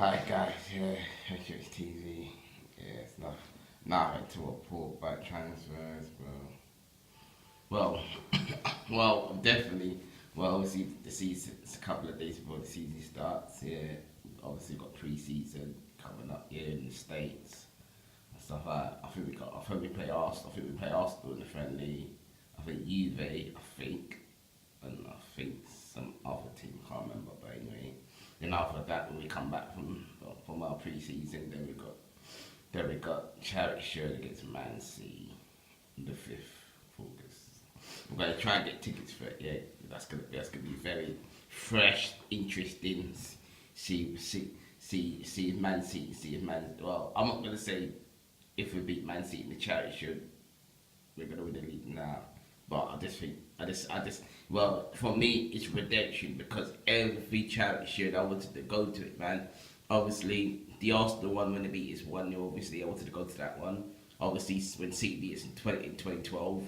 Hi guys, yeah, HXTV. Yeah, it's nothing to report about transfers, bro. Well, definitely. Well, obviously the season. It's a couple of days before the season starts. Yeah, obviously got pre-season coming up here in the states and stuff like that. I think we play Arsenal. I think we play Arsenal in the friendly. I think Juve. I think, and I think some other team. Can't remember, but anyway. Then after that, when we come back from our pre-season, then we got Charity Shirt against Man City on the 5th of August. We're gonna try and get tickets for it. Yeah, that's gonna be very fresh, interesting. See if Man City. See if Man. Well, I'm not gonna say if we beat Man City in the Charity Shirt, we're gonna win the league now. But I just think, well, for me, it's redemption because every charity shirt I wanted to go to it, man. Obviously, the Arsenal one when they beat us 1-0, obviously, I wanted to go to that one. Obviously, when City beat us in 2012,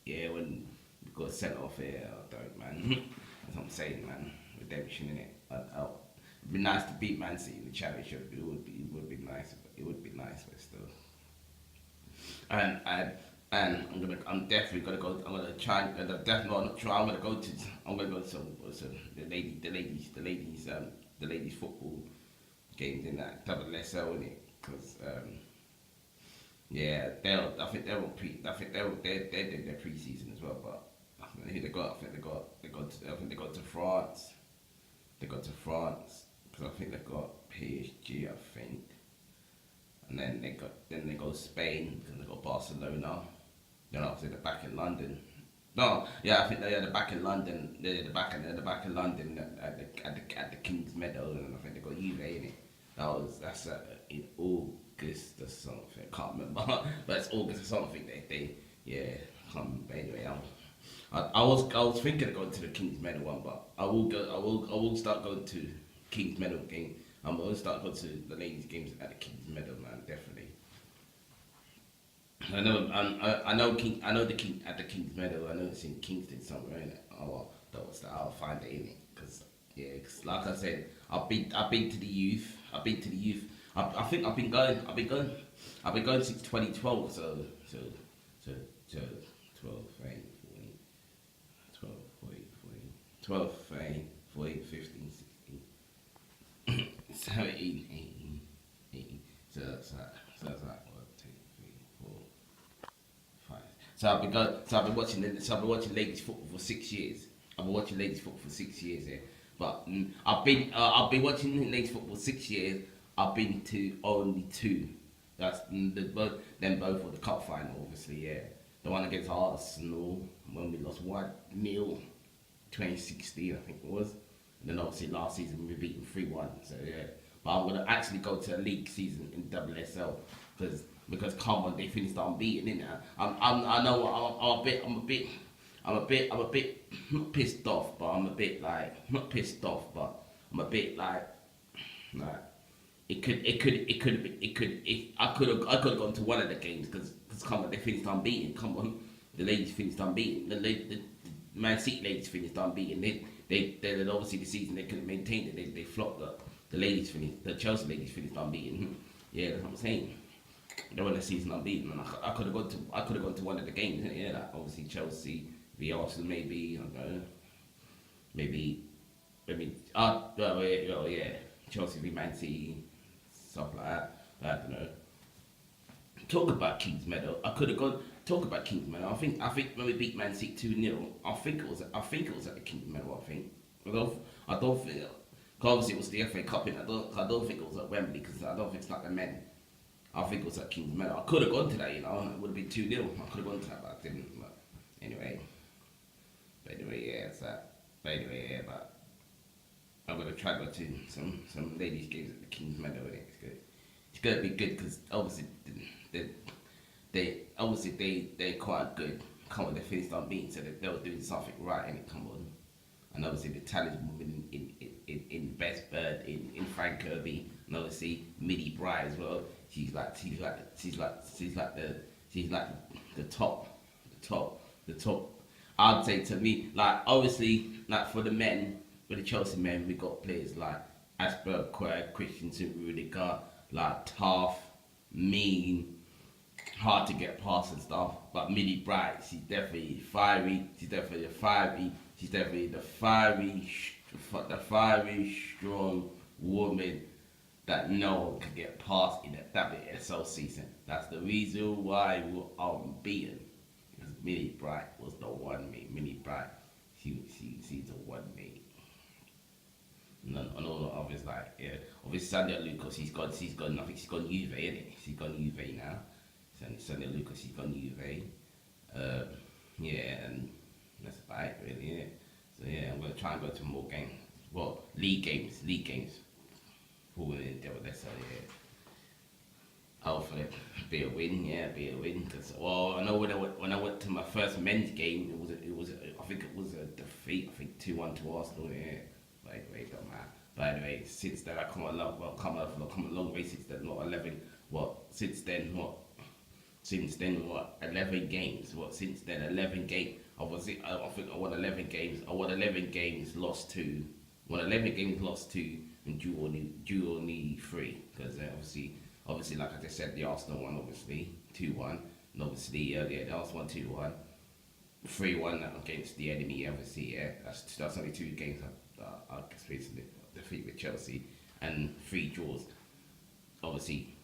yeah, when we got sent off here, I don't, man. That's what I'm saying, man. Redemption, in it. It'd be nice to beat Man City in the charity shirt. It would be nice. It would be nice, but still. and and I'm definitely gonna go. I'm gonna try. And I'm definitely not try. I'm gonna go to some the ladies football games in that WSL in it because yeah, I think they're on pre. I think they're doing their pre-season as well. But I don't know who they got. I think they got to France. They got to France because I think they've got PSG. I think. And then they go Spain, and they got Barcelona. Then obviously they're back in London. No, yeah, I think they're back in London. They're back in London at the King's Meadow, and I think they got Juve in it. That's in August or something. I can't remember, but it's August or something. They yeah, I can't remember anyway. I was thinking of going to the King's Meadow one, but I will go. I will start going to King's Meadow game. I'm gonna start going to the ladies' games at the King's Meadow, man. Definitely. I know the King at the King's Meadow. I know it's in Kingston somewhere, in it. I'll find it in it, cause yeah, cause like I said, I've been to the youth. I've been to the youth. I think I've been going since 2012. So, so 12, 13, 14, 12, 14, 14, 12, 13, 14, 15, 17, 18, 18. So that's like one, two, three, four, five. So I've been watching ladies football for 6 years. I've been watching ladies football for 6 years here. But I've been watching ladies football 6 years. I've been to only two. That's both for the cup final, obviously. Yeah, the one against Arsenal when we lost 1-0, 2016, I think it was. And then obviously last season we beat them 3-1. So yeah, but I'm gonna actually go to a league season in WSL because come on, they finished unbeaten in there. I know I'm a bit not pissed off, but I'm a bit like not pissed off, but I'm a bit like I could have gone to one of the games because come on, they finished unbeaten. Come on, the ladies finished unbeaten. The Man City ladies finished unbeaten. They obviously the season they couldn't maintain it. They flopped. The Chelsea ladies finished unbeaten. Yeah, that's what I'm saying. They won the season unbeaten, and I could have gone to one of the games. Yeah, like obviously Chelsea, the Arsenal maybe. I don't know, maybe. Yeah, Chelsea v Man City, stuff like that. I don't know. Talk about Kings Meadow. I could have gone. Talk about Kings Meadow. I think when we beat Man City 2-0, I think it was at the Kings Meadow. I don't think. 'Cause obviously it was the FA Cup, and I don't think it was at Wembley because I don't think it's like the men. I think it was at Kings Meadow. I could have gone to that, it would have been 2-0. I could have gone to that, but I didn't. But anyway, yeah, it's that. But anyway, yeah, but I'm gonna try to go to some ladies' games at the Kings Meadow. And it's good. It's gonna be good because obviously they they're quite good. Come on, they finished unbeaten, so they were doing something right. And come on, and obviously the talent woman in Best Bird in Frank Kirby, and obviously Middy Bright as well. She's like the top. I'd say to me, like obviously, like for the men, for the Chelsea men, we got players like Asperger, Christensen, Rudiger, like tough, mean, hard to get past and stuff. But Millie Bright, she's definitely fiery. She's definitely a fiery. She's definitely the fiery, strong woman that no one can get past in the WSL season. That's the reason why we were unbeaten. Because Millie Bright was the one, mate. Millie Bright, she's the one, mate. And all the others, like, yeah. Obviously, Sandra Lucas, I think she's gone Juve, innit? She's gone Juve now. Sandra Lucas, she's gone Juve. Yeah, and that's about it, really, innit? So, yeah, I'm going to try and go to more games. Well, league games. For winning WSL, yeah. Hopefully, be a win, yeah, be a win. Cause, well, I know when I went to my first men's game, I think it was a defeat. I think 2-1 to Arsenal, yeah. By the way, don't matter. By the way, since then I come a long way since then. Since then, 11 games. Since then, 11 games. I think I won 11 games. I won 11 games, lost 2. Won 11 games, lost 2, and drew only 3. Because obviously, like I just said, the Arsenal one, obviously, 2-1. And obviously, the Arsenal one, 2-1. 3-1 against the enemy, obviously, yeah. That's only 2 games I experienced defeat with Chelsea. And 3 draws. Obviously,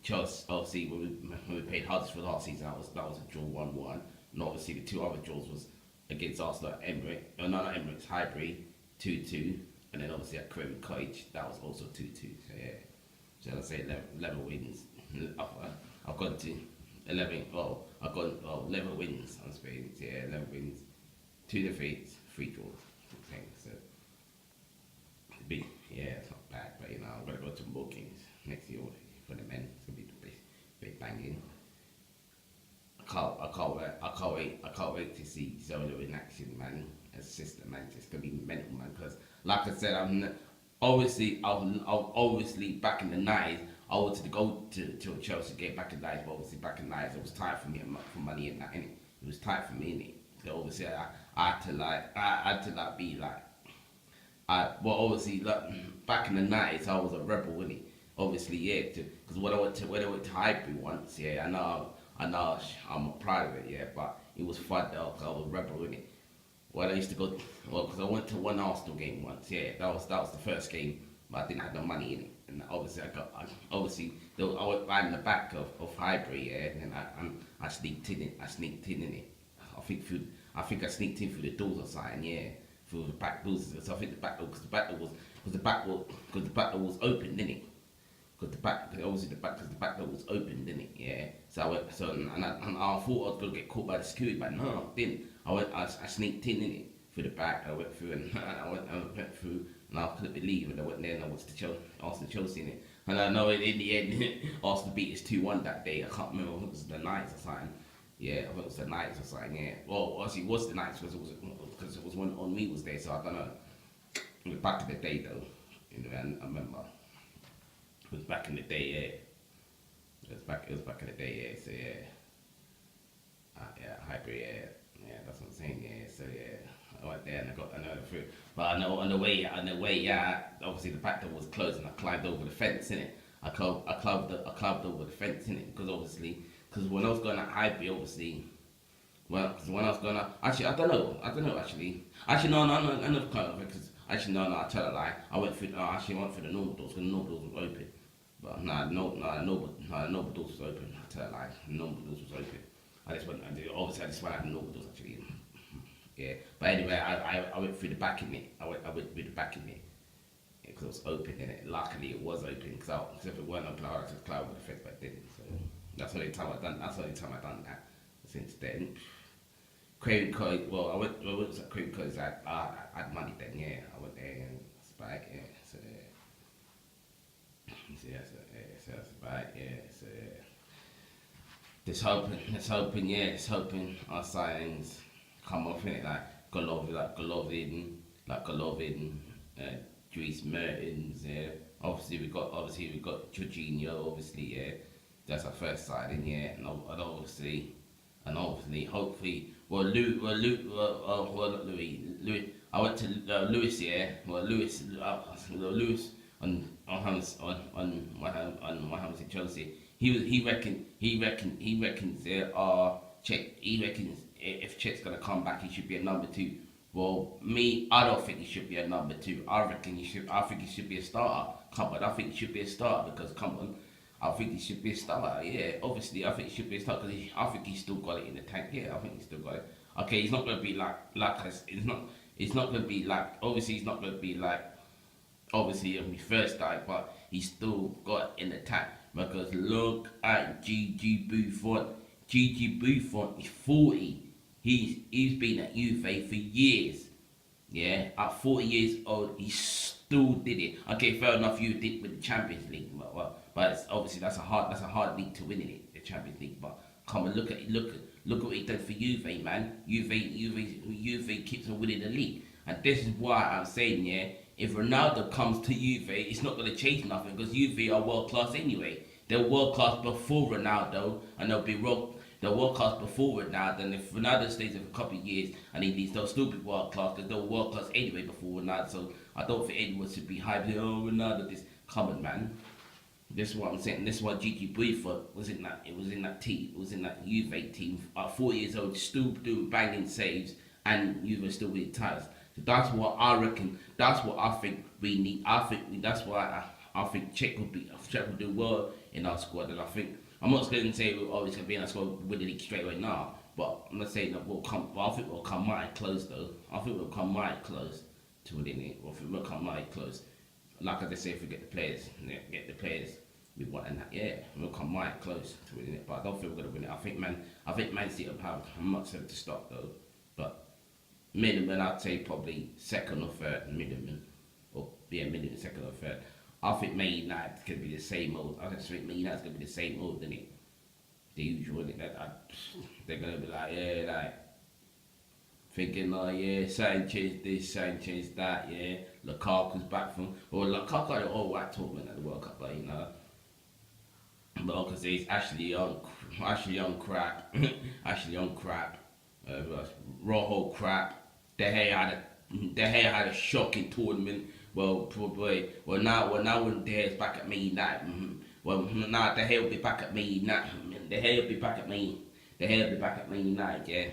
Chelsea, when we played Huddersfield last season, that was a draw 1-1. And obviously, the 2 other draws was against Arsenal at not Emirates, Highbury, 2-2. And then obviously at Craven Cottage, that was also 2-2. So yeah, so I'll say 11 wins. I've gone to 11. Well, I've gone 11 wins on Spain. Yeah, 11 wins, 2 defeats, 3 draws. So it's not bad. But I'm gonna go to more games next year for the men. It's gonna be big banging. I can't wait to see Zola in action, man. Assistant man, it's gonna be mental, man. Because like I said, obviously back in the 90s, I wanted to go to a Chelsea game back in the 90s, but obviously back in the 90s it was tight for me for money and that, innit? It was tight for me, innit? So obviously I had to be like, obviously back in the 90s I was a rebel, innit? Obviously, yeah, because when I went to Highbury once, yeah, I know I'm proud of it, yeah, but it was fun though, because I was a rebel, innit? Well, I used to go, because I went to one Arsenal game once, yeah, that was the first game, but I didn't have no money in it. And obviously, I went right in the back of Highbury, yeah, and then I sneaked in it. I think I sneaked in through the doors or something, yeah, through the back doors. So I think the back door, because the back door was open, didn't it? Because the back door was open, didn't it? Yeah. So I went, and I thought I was gonna get caught by the security, but no, I didn't. I sneaked in it through the back. I went through and I went through, and I couldn't believe it. I went there and I went to Chelsea in it. And I know in the end, Arsenal beat us 2-1 that day. I can't remember if it was the Knights or something. Yeah, I think it was the Knights or something. Yeah. Well, actually, it was the Knights because it was when on me was there. So I don't know. It was back in the day though. And I remember. It was back in the day, yeah. It was back in the day, yeah. So yeah, Highbury, yeah. That's what I'm saying, yeah. So yeah, I went there and I got another fruit. But I know on the way, obviously the back door was closed and I climbed over the fence, innit? I climbed over the fence, innit? Because when I was going to Highbury, obviously. Well, because when I was going to, actually, I don't know, actually. Actually, no, I never climbed over because. Actually, no, I tell a lie. I went through the normal doors because the normal doors were open. But normal doors was open. I tell a lie. Normal doors was open. I just went out the normal doors actually. Yeah. But anyway, I went through the back in it. I went through the back in it because it was open in it. Luckily, it was open because if it weren't open, I would have just climbed over the fence, but I didn't. So that's the only time I done that. Since then. Craven Cottage, well, I went to Craven Cottage, I had money then, yeah. I went there and that's about it, yeah. So that's about it, yeah. So just hoping our signings come off in it, like Golovin, Dries Mertens, yeah. Obviously we got Jorginho, obviously, yeah. That's our first signing, yeah. And obviously, hopefully, Louis. I went to Lewis, yeah. Lewis what happens in Chelsea. He reckons there are Czech. He reckons if Czech's gonna come back, he should be a number two. Well, me, I don't think he should be a number two. I reckon he should. I think he should be a starter. Come on, I think he should be a starter because come on, I think he should be a starter. Yeah, obviously, I think he should be a starter because I think he's still got it in the tank. Yeah, I think he's still got it. Okay, he's not gonna be it's not. It's not gonna be like. Obviously, he's not gonna be like. Obviously, when he first died, but he's still got it in the tank because look at Gigi Buffon. Gigi Buffon is 40. He's been at Juve for years. Yeah, at 40 years old, he still did it. Okay, fair enough, you did with the Champions League, but it's obviously that's a hard league to win in it, the Champions League. But come and look at what he did for Juve, man. Juve keeps on winning the league, and this is why I'm saying, yeah, if Ronaldo comes to Juve, it's not going to change nothing because Juve are world class anyway. They're world class before Ronaldo, and they're world class before Ronaldo. And if Ronaldo stays there for a couple of years, and they'll still be world class because they're world class anyway before Ronaldo. So I don't think anyone should be hyped. Oh, Ronaldo, this coming, man. This is what I'm saying. This is why Gigi Buffon was in that. It was in that team. It was in that Juve team. At 4 years old, still doing banging saves, and Juve still winning titles. So that's what I reckon. That's what I think we need. That's why I think Czech will do well in our squad, and I think I'm not going to say we're always going to be in our squad with the league straight away now, but I'm not saying that we'll come. But I think we'll come mighty close though. I think we'll come mighty close to winning it. I think we'll come mighty close. Like I just say, if we get the players, we want and that, yeah, we'll come mighty close to winning it. But I don't think we're going to win it. I think Man City will have much of to stop though, but. Minimum, I'd say probably second or third minimum. Or yeah, minimum, second or third. I think Man United's going to be the same old. I just think Man United's going to be the same old, isn't it? The usual, they're going to be like, yeah, like, thinking, oh yeah, Sanchez this, Sanchez that, yeah. Lukaku's back from, well, Lukaku had an all-white tournament at the World Cup, but you know. But because he's actually on crap. Actually on crap. Rojo crap. De Gea had a shocking tournament. Well, now when De Gea's back at Man United, well, now De Gea will be back at Man United. De Gea will be back at Man United, yeah.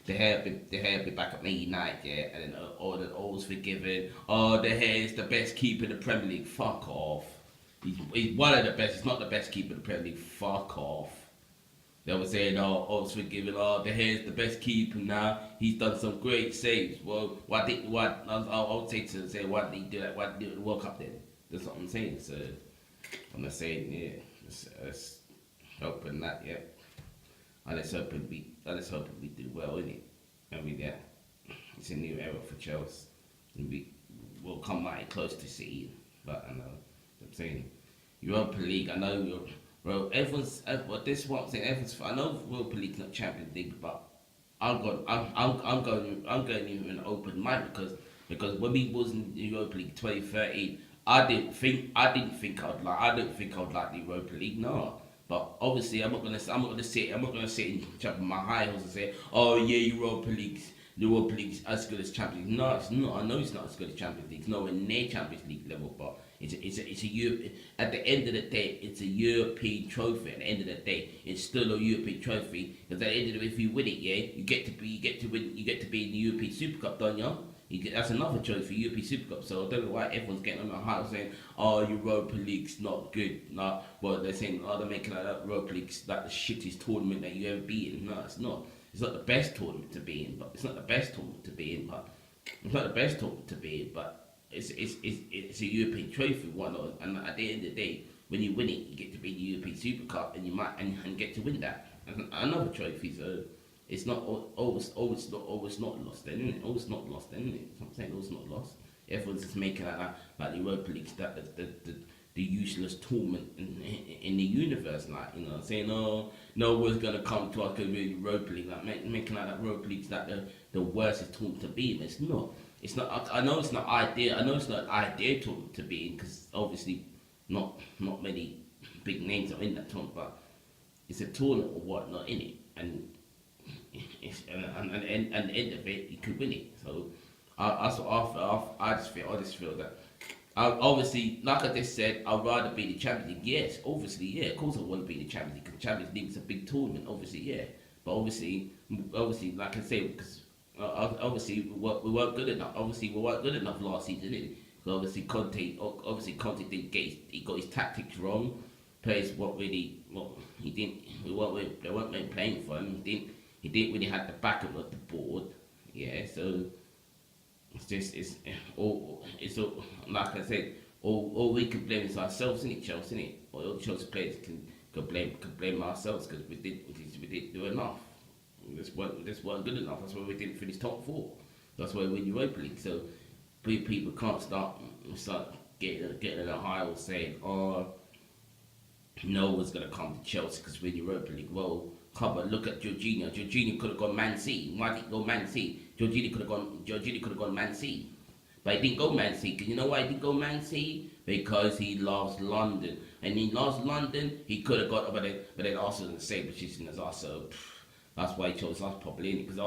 De Gea will be back at Man United, yeah. And then all's forgiven. Oh, De Gea is the best keeper in the Premier League. Fuck off. He's one of the best. He's not the best keeper in the Premier League. Fuck off. They were saying, oh, all's forgiven. Oh, De Gea's the best keeper now. He's done some great saves. Well, I would say why did he do that? Why did he do the World Cup then? That's what I'm saying. So I'm not saying, yeah, let's hoping that, yeah. And let's hoping we do well in it. I mean, yeah, it's a new era for Chelsea, and we'll come mighty close to City. But I know, I'm saying, Europa League. I know you're. Bro, this is what I'm saying. I know Europa League's not Champions League, but I'm going in an open mind because when we was in Europa League 2013, I didn't think I would like the Europa League. No, but obviously I'm not gonna sit and jump on my high horse and say, oh yeah, Europa League's as good as Champions League. No, it's not. I know it's not as good as Champions League. It's nowhere near Champions League level, but it's a Europe. At the end of the day, it's a European trophy. At the end of the day, it's still a European trophy. Because at the end of the day, if you win it, yeah, you get to be in the European Super Cup, don't you? That's another trophy, European Super Cup. So I don't know why everyone's getting on my heart saying, "Oh, Europa League's not good." No, well they're saying, "Oh, they're making that Europa League's like the shittest tournament that you ever been in." No, it's not. It's not the best tournament to be in, but it's not the best tournament to be in, but it's a European trophy, whatnot. And at the end of the day, when you win it, you get to be in the European Super Cup, and you might and get to win that another trophy. So it's not always not lost, then, isn't it? Always not lost, then, isn't it? I'm saying always not lost. Everyone's just making like the Europa League, that the useless tournament in the universe, like, you know, saying, oh, no one's gonna come to us because we're Europa League, like making like that Europa League's like the worst tournament to be in. It's not. It's not. I know it's not ideal. I know it's not ideal tournament to be in because obviously not many big names are in that tournament, but it's a tournament or whatnot in it, and at the end of it, you could win it. So I just feel that Obviously, like I just said, I'd rather be the Champions League. Yes, obviously, yeah. Of course, I want to be the Champions League because the Champions League is a big tournament. Obviously, yeah. But obviously, like I say, because obviously we weren't good enough. Obviously, we weren't good enough last season, did it? Because obviously Conte didn't get he got his tactics wrong. Players what really, well, he didn't. They weren't really playing for him. He didn't really have the backup of the board. Yeah, so it's all like I said, all we can blame is ourselves, innit, Chelsea, innit? All the Chelsea players can blame ourselves because we didn't do enough. This weren't good enough. That's why we didn't finish top four. That's why we win Europa League. So people can't start getting in a high or saying, oh, no one's gonna come to Chelsea because we're in Europa League. Well, come on, look at Jorginho. Jorginho could have gone Man City. Why did he go Man City? Jorginho could have gone Man City. But he didn't go Man City. Because you know why he didn't go Man City? Because he loves London. And he loves London, he could have got, but then Arsenal in the same position as us. So that's why he chose us probably, innit? Because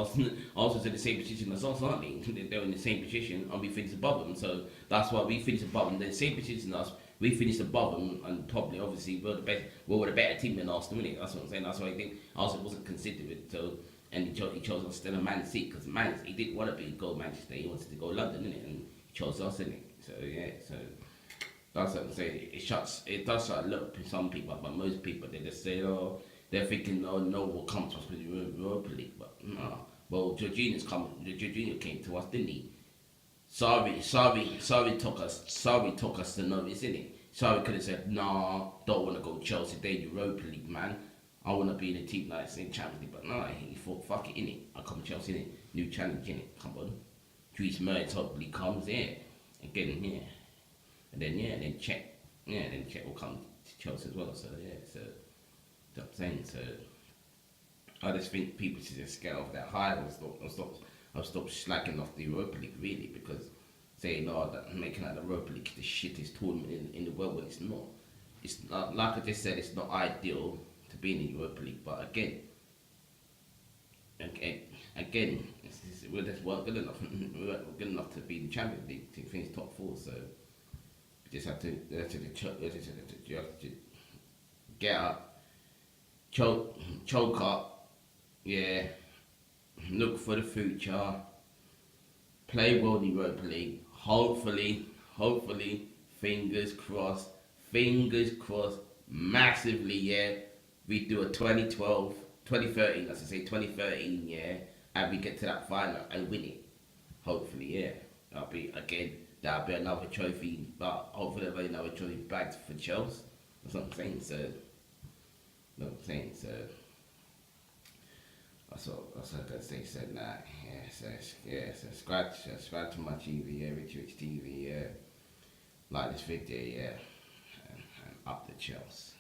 Arsenal's in the same position as us, aren't they? They're in the same position and we finished above them. So that's why we finished above them. They're in the same position as us. We finished above them and probably, obviously, we're the better team than Arsenal, innit? That's what I'm saying. That's why I think Arsenal wasn't considered it. So, and he chose us instead of Man City because he didn't want to go Manchester. He wanted to go London, innit? And he chose us, innit? So yeah, so that's what I'm saying. It does shut a lot of some people, but most people they just say, oh, they're thinking, oh, no one will come to us because we're in Europa League, but no. Well, Jorginho came to us, didn't he? Sorry took us to notice, innit? Sorry could have said, nah, don't want to go Chelsea, they Europa League, man. I want to be in a team that's in Champions League, but nah, he thought, fuck it, innit? I come Chelsea, innit? New challenge, innit? Come on. Dries Mertens hopefully comes, yeah. Again, yeah. And then Czech will come to Chelsea as well, so yeah, so that's what I'm saying, so I just think people should just get off that high and stop slacking off the Europa League really because saying that making out the Europa League the shittest tournament in the world when it's not. It's not, like I just said, it's not ideal to be in the Europa League, but again, we just weren't good enough. We weren't good enough to be in the Champions League to finish top four, so we just have to get up, choke up, yeah, look for the future, play well in the Europa League. Hopefully, fingers crossed, massively, yeah. We do a 2013, let's say 2013, yeah, and we get to that final and win it. Hopefully, yeah. That'll be another trophy, but hopefully there'll be another trophy back for Chelsea. That's what I'm saying, so. That's what I gotta say. Said that. Yeah. So subscribe to my TV. Yeah, Rich TV. Yeah, like this video. Yeah, and up the Chelsea.